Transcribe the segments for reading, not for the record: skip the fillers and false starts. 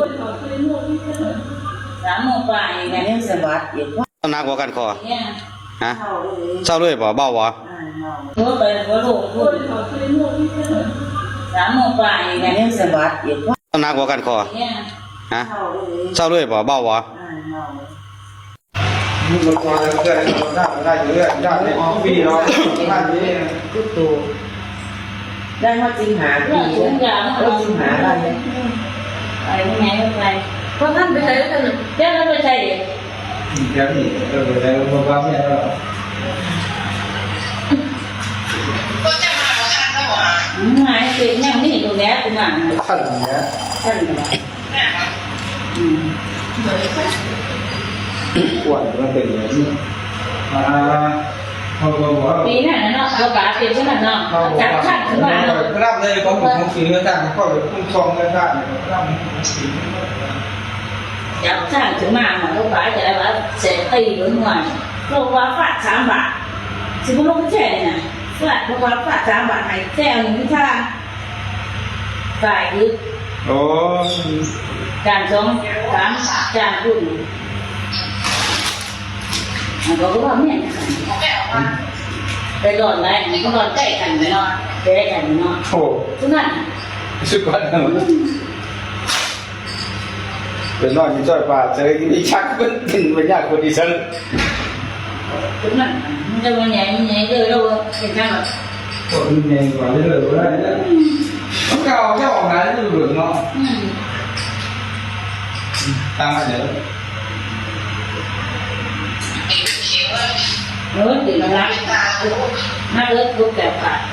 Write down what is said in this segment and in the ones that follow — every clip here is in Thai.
3 โมงไปไงยังสวัสดิ์อีกว่า หนักกว่ากันคอ เนี่ย ฮะเศร้าด้วยบ่เบาบ่ หัวไปหัวลูกพูด3 โมงไปไงยังสวัสดิ์อีกว่า หนักกว่ากันคอ เนี่ย ฮะเศร้าด้วยบ่เบาบ่ มึงก็คอยเพื่อนได้อยู่เรื่อยได้ในออฟฟี่เนาะบ้านนี้ กูตูได้มาจริงหาปีก็จริงหาได้ไปไงก็ไปเพราะท่านไปใช้แล้วกันเจ้าแล้วไปใช้เด็ก เดี๋ยวนี่ได้โปรแกรมเนี่ยแล้ว หายเด็กยังนี่ตรงนี้ตรงนั้น ขั้นเนี้ย ท่านก็ปวดมันเป็นอย่างนี้เขาบอกว่า ปีนั้นเนาะเราบาดเป็นขนาดเนาะจับขั้นขึ้นมาเนาะ รับเลยเขาเป็นของสีเงินต่างเขาเป็นคุ้มครองเงินต่างรับสี จับขั้นขึ้นมาเราบาดจะได้ว่าเสร็จตีหรือหน่วยเราว่าฝาด3 บาทสิบุรุษแช่เนี่ยฝาดเพราะว่าฝาด3 บาทให้แช่หนึ่งท่าฝ่ายคือ โอ้ การสอง3 จานรุ่นมันก็ว่าแม่ไปก่อนไหนก็ก่อนใกล้กันเนาะใกล้กันเนาะ โห ทุกนั้น สุดยอดเลยเป็นนอนอยู่จ่อยป่าเจอมีชักเป็นวิญญาณคนดีฉัน ทุกนั้นมันจะมันใหญ่เลยเราเห็นจังหรอ คนเองกว่าเรื่อยๆได้แล้วต้องเก่าแค่ออกงานนี่หลุดเนาะตามมาเดี๋ยว thì nó lắm nó lớn thuốc kẹo cả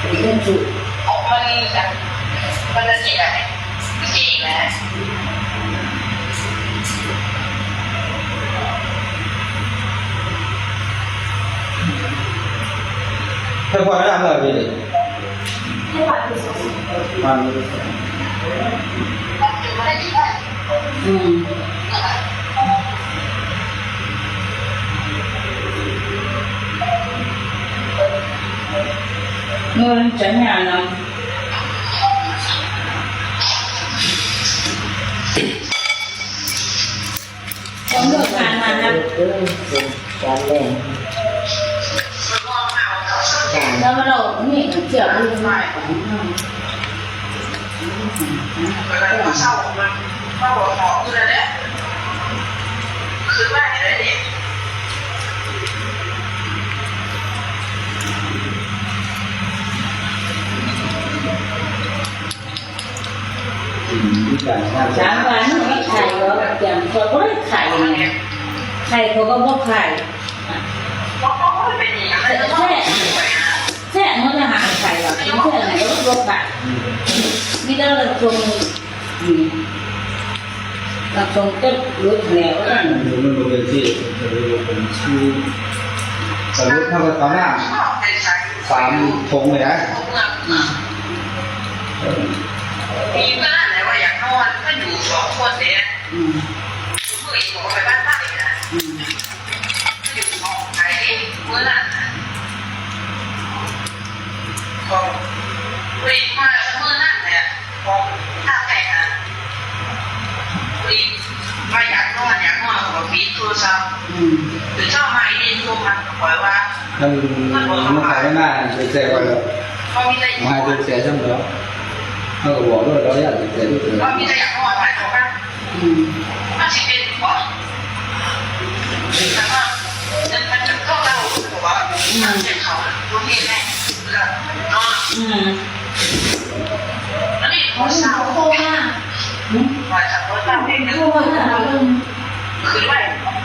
thì lên trụมันจะสีอะไรสีนะ เธอพอได้ทำอะไรดีมัน người tránh nhà nào không được bàn mà nè đâu bắt đầu cũng nghĩ là kiểu đi ngoài sau nó bỏ bỏ như là đấy cứ vậy đấy đi sáng bán cáiไข่đó chẳng có cáiไข่nàyไข่เขาก็บอกไข่แช่มันจะหาไข่หรอไม่ใช่ไหนก็บอกไข่นี่เราเลยตรงเราตรงก็รู้แล้วนั่น มันเป็นที่เป็นชื่อสรุปถ้าเราตอนหน้า3 ธงเลยนะ มีบ้านไหนว่าอยากนอนก็อยู่2 คนเนี่ยผู้หญิงบอกไปบ้านใต้นะอยู่ห้องไหนเมื่อนั้นก็ผู้หญิงมาเมื่อนั้นเนี่ยของท่าแต่งนะผู้หญิงว่าอยากนอนก็ปีโทรศัพท์หรือชอบมาอีกโทรมาคอยว่ามันขายไม่ได้เสียไปแล้ว เขามีแต่ มาให้เสียช่างแล้วเขาก็บอกด้วยเราอยากเสียด้วย เขามีแต่อยากนอนหลายคนนะมันจะเป็นเพราะแต่ว่ามันจะเข้าเราบอกว่ามันจะเขาตัวเองแน่แล้วนอนแล้วนี่เขาเศร้าโคตรมากว่าจะเขาเศร้าเองนะคือว่า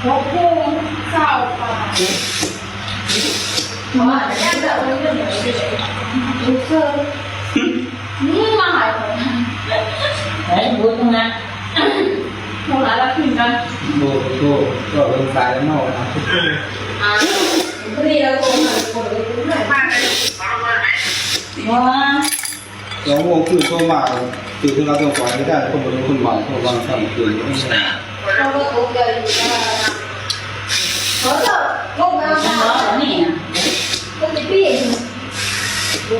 เขาโคตรเศร้าว่าแต่แค่เศร้าเรื่องอย่างนี้ทุกเรื่องนี่มาหายไป đấy bố không ăn không lại là phim đâuก็ลงตายแล้วเมาครับ cái gì đâu cô cũng phải mang cái nó luôn này wow 2 โมงคือโทรมาคือเราต้องปล่อยไม่ได้คนเป็นคนใหม่คนวางข้ามคืนไม่ได้ không có cuộc đời có rồi không bao trong đó là nè không thể biết cái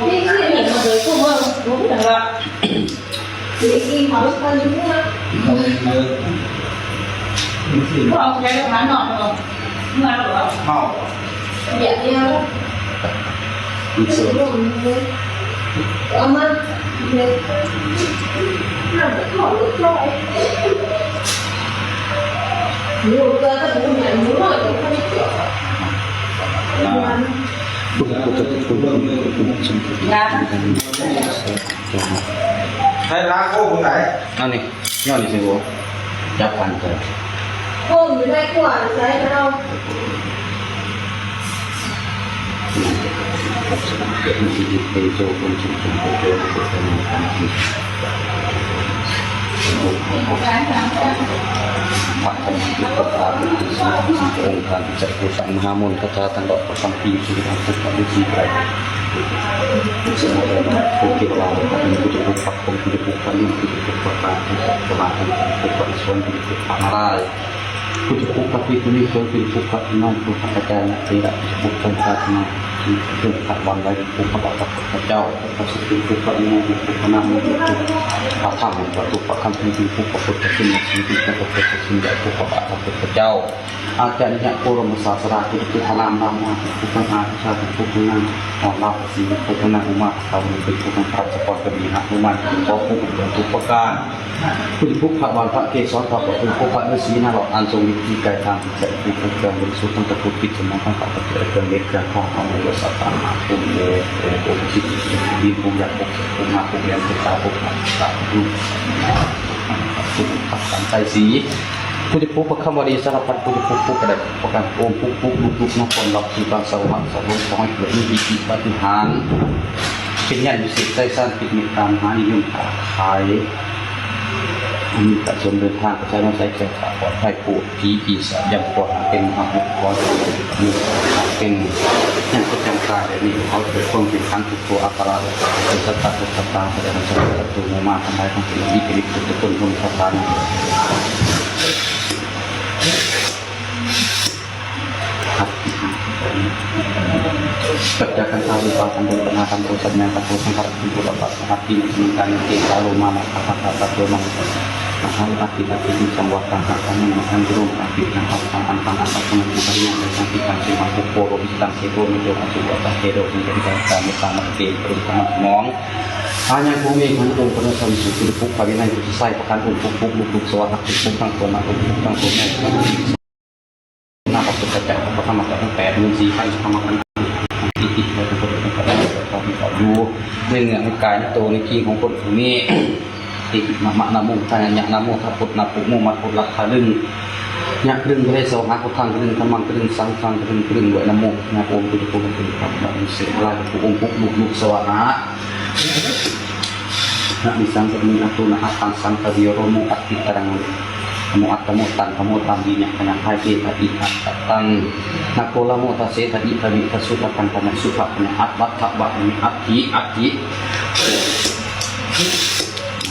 gì mà người không hơn đúng là vậy đi mà lúc coi những cái เราเยอะนี่สิ có ông thấy nó ngọt không mà nó เข้า dạ nhau อีกส่วน ông ơi nó khó được rồi nhiều cơ nó cũng nhận muốn rồi cũng không biết là ใช้ล้างโค้งตรงไหน นั่นนี่ย้อนนี่สิบัวจับกันเถอะ hôm người đây quả đấy đâu เกิดมีจิตเป็นโจเป็นชุมชนเป็นโจเป็นการที่พระธรรมยุทธภาพที่สิ่งที่องค์การที่จะผู้สังมหามนคาถาตั้งดอกประคำปีที่ทางพุทธวิธีไกรสิ่งที่ผู้เกี่ยวกับเป็นผู้จะผู้ปักคงผู้จะผู้ปันผู้จะผู้ปักการผู้จะผู้ปักผู้ปักส่วนผู้จะผู้ปักอะไรผู้จะผู้ปักที่ผู้นี้ผู้จะผู้ปักน้องผู้ปักอาจารย์ที่ละผู้ปักศาสนาที่เรื่องขัดวันไว้ผู้ปักพระเจ้าพระสุติผู้ปักน้องผู้ปักนามผู้ปักพระธรรมผู้ปักคำพีผู้ปักพุทธคุณสิ่งที่ผู้ปักพุทธคุณใหญ่ผู้ปักพระเจ้าอาจารย์เนี่ยโครมศาสนาผู้ที่พระนามนามมาผู้ปักอาชาติผู้ปักนามของเราสิ่งผู้ปักนามอุมาเขาเป็นผู้ปักพระสปอร์ตกบีหะอุมาขอผู้เป็นผู้ปักการผู้ที่ผู้พระวันพระเกศรพระผู้ผู้พระฤาษีนาหลอกอันทรงวิธีการทางจิตใจผู้ปักการบริสุทธิ์ทั้งตะพุทธิสมองทั้งปากตะเกียบเกินเล็กการของของเราสัตตามาผู้โง่ผู้คิดดีผู้อยากผู้มาผู้เรียนผู้ตาผู้มาตาผู้ผู้ปักการใจสีผู้ที่ผู้ประคำวดีสารพัดผู้ที่ผู้กระดับประการโอมผู้ลุกนักคนหลับที่บางสวรรค์สวรรค์ขอให้เกิดมีอิทธิปฏิหารเป็นยันอยู่สิใจสั้นปิดมีตามหานิยมขายมีแต่ส่วนเดินทางก็ใช้น้ำใช้แก่ขาปลอดภัยปูผีปีศาจยังปลอดเป็นอาวุธปลอดมีเป็นยังประจำกายแบบนี้เขาจะเป็นคนเป็นครั้งทุกตัวอัคราเป็นสัตว์ตุตตาแต่ละสัตว์ตัวมาทำลายทั้งสิ่งที่เป็นตัวตนคนสถานปัจจัยการทำวิปัสสนาปัญหาทำโพสัญญาทำโพสังขารทำโพลักษณะหาที่มีการเกี่ยวกับโลมามาทำตัดตัวมันทำหาที่ที่จังหวัดต่างๆทำให้มันทำร่วมกันที่ทำทำอันต่างๆทำให้มันทำอย่างไรทำที่การเชื่อมโยงโปรโมชั่นเชื่อมโยงในตัวสุขภาพเทโรที่เป็นการมีการเกณฑ์เป็นการมองหาอย่างผู้มีขันองค์ประสมสุขุภุภาวินัยผู้ใส่ประกันองค์ภุลุกสวัสดิ์ภุตั้งตัวมาภุตั้งตัวแม่หน้าปัจจุบันจะประคับมาตั้ง8 14 ขั้นประคับมาติดเราเป็นคนเป็นคนอยู่ในเนื้อในกายในตัวในขี้ของคนผู้นี้ติดมะนามุทายะนามุทัพพุทธนาปุมุมัดพุทธลักขลึงยักษ์ลึงก็ได้สวรรค์พุทธังลึงธรรมังลึงสังฆังลึงด้วยนามุนาปุพุทธภูมิเป็นพระบรมศิลาภูองค์ภูลุกสวรรค์นะมิสังเป็นนาตุนะอัตตังสังขวิโรมุอัตติตรังโมอัตตโมตันขโมตันดีเนี่ยขณะไทยเกตอิอัตตังนักโกลโมทัสเสตอิทวิทัสุตกันธนสุภะขณะอัตวัฏฐะวะมิอัตถิ